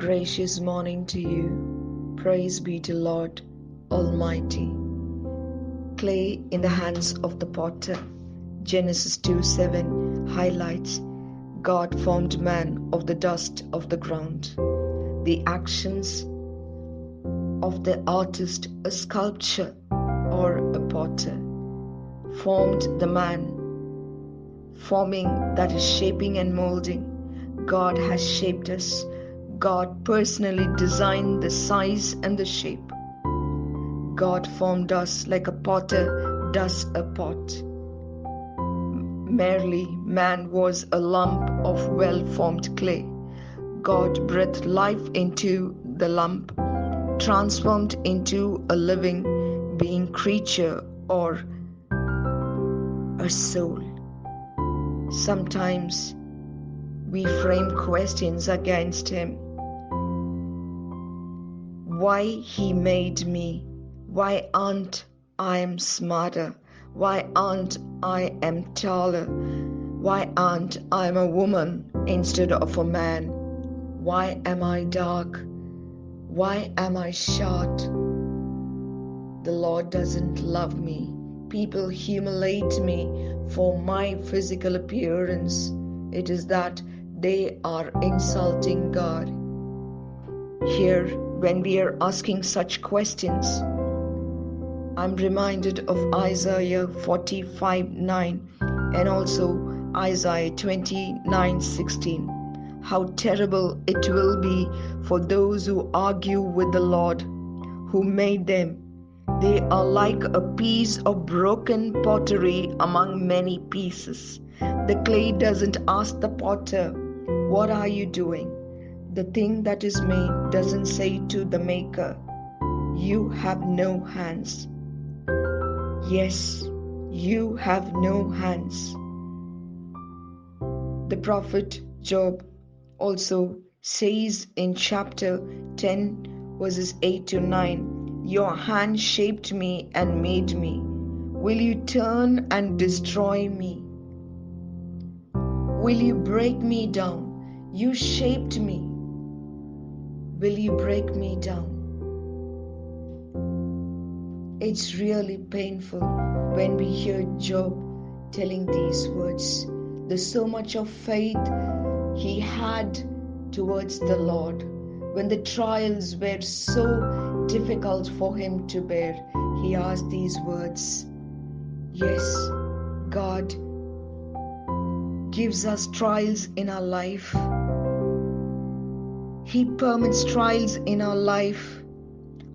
Gracious morning to you. Praise be to Lord Almighty. Clay in the hands of the potter. Genesis 2:7 highlights God formed man of the dust of the ground. The actions of the artist, a sculptor or a potter, formed the man. Forming, that is shaping and molding. God has shaped us. God personally designed the size and the shape. God formed us like a potter does a pot. Merely man was a lump of well-formed clay. God breathed life into the lump, transformed into a living being creature or a soul. Sometimes we frame questions against him. Why he made me? Why aren't I smarter? Why aren't I taller? Why aren't I a woman instead of a man? Why am I dark? Why am I short? The Lord doesn't love me. People humiliate me for my physical appearance. It is that they are insulting God. Here, when we are asking such questions, I'm reminded of Isaiah 45:9 and also Isaiah 29:16. How terrible it will be for those who argue with the Lord who made them. They are like a piece of broken pottery among many pieces. The clay doesn't ask the potter, "What are you doing?" The thing that is made doesn't say to the maker, "You have no hands." Yes, you have no hands. The prophet Job also says in chapter 10 verses 8 to 9, "Your hand shaped me and made me. Will you turn and destroy me? Will you break me down? You shaped me. Will you break me down?" It's really painful when we hear Job telling these words. There's so much of faith he had towards the Lord. When the trials were so difficult for him to bear, he asked these words. Yes, God gives us trials in our life. He permits trials in our life.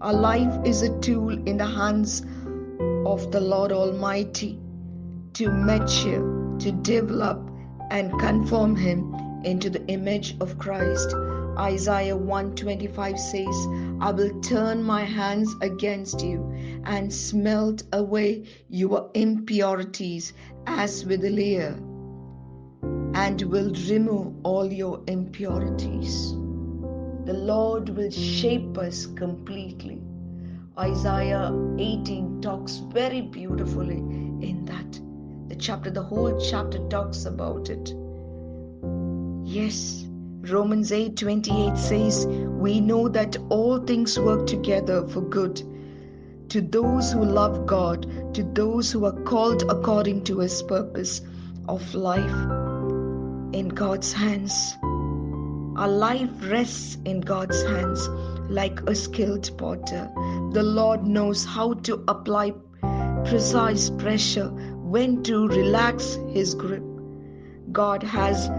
Our life is a tool in the hands of the Lord Almighty to mature, to develop and conform him into the image of Christ. Isaiah 1:25 says, "I will turn my hands against you and smelt away your impurities as with a layer, and will remove all your impurities." The Lord will shape us completely. Isaiah 18 talks very beautifully in that. The whole chapter talks about it. Yes, Romans 8:28 says, "We know that all things work together for good to those who love God, to those who are called according to his purpose of life." In God's hands. Our life rests in God's hands like a skilled potter. The Lord knows how to apply precise pressure, when to relax his grip. God has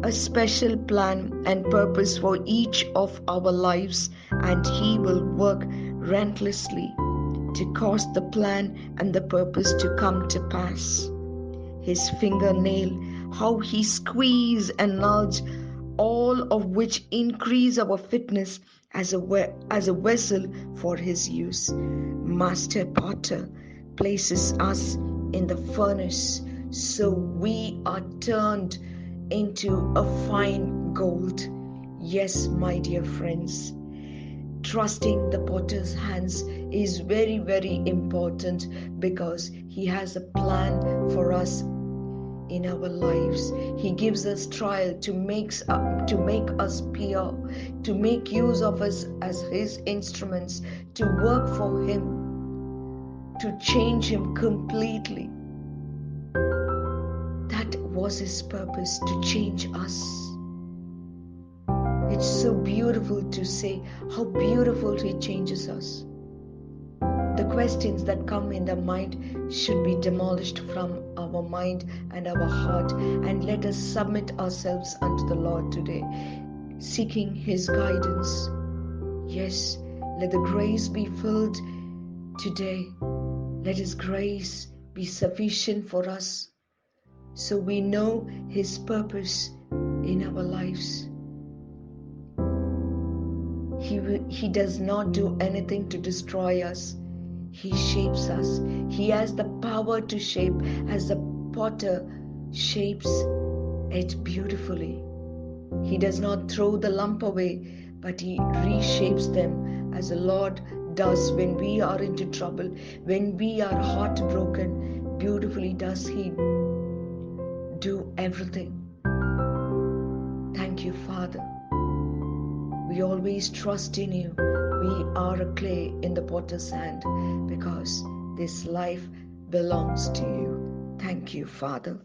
a special plan and purpose for each of our lives, and he will work relentlessly to cause the plan and the purpose to come to pass. His fingernail, how he squeeze and nudge, all of which increase our fitness as a vessel for his use. Master Potter places us in the furnace so we are turned into a fine gold. Yes, my dear friends, trusting the potter's hands is very, very important because he has a plan for us in our lives. He gives us trial to make us pure, to make use of us as His instruments, to work for Him, to change Him completely. That was His purpose, to change us. It's so beautiful to say how beautiful He changes us. The questions that come in the mind should be demolished from our mind and our heart, and let us submit ourselves unto the Lord today, seeking His guidance. Yes, let the grace be filled today. Let His grace be sufficient for us, so we know His purpose in our lives. He does not do anything to destroy us. He shapes us. He has the power to shape, as the potter shapes it beautifully. He does not throw the lump away, but He reshapes them, as the Lord does when we are into trouble, when we are heartbroken. Beautifully does He do everything. Thank you, Father. We always trust in You. We are a clay in the potter's hand, because this life belongs to You. Thank you, Father.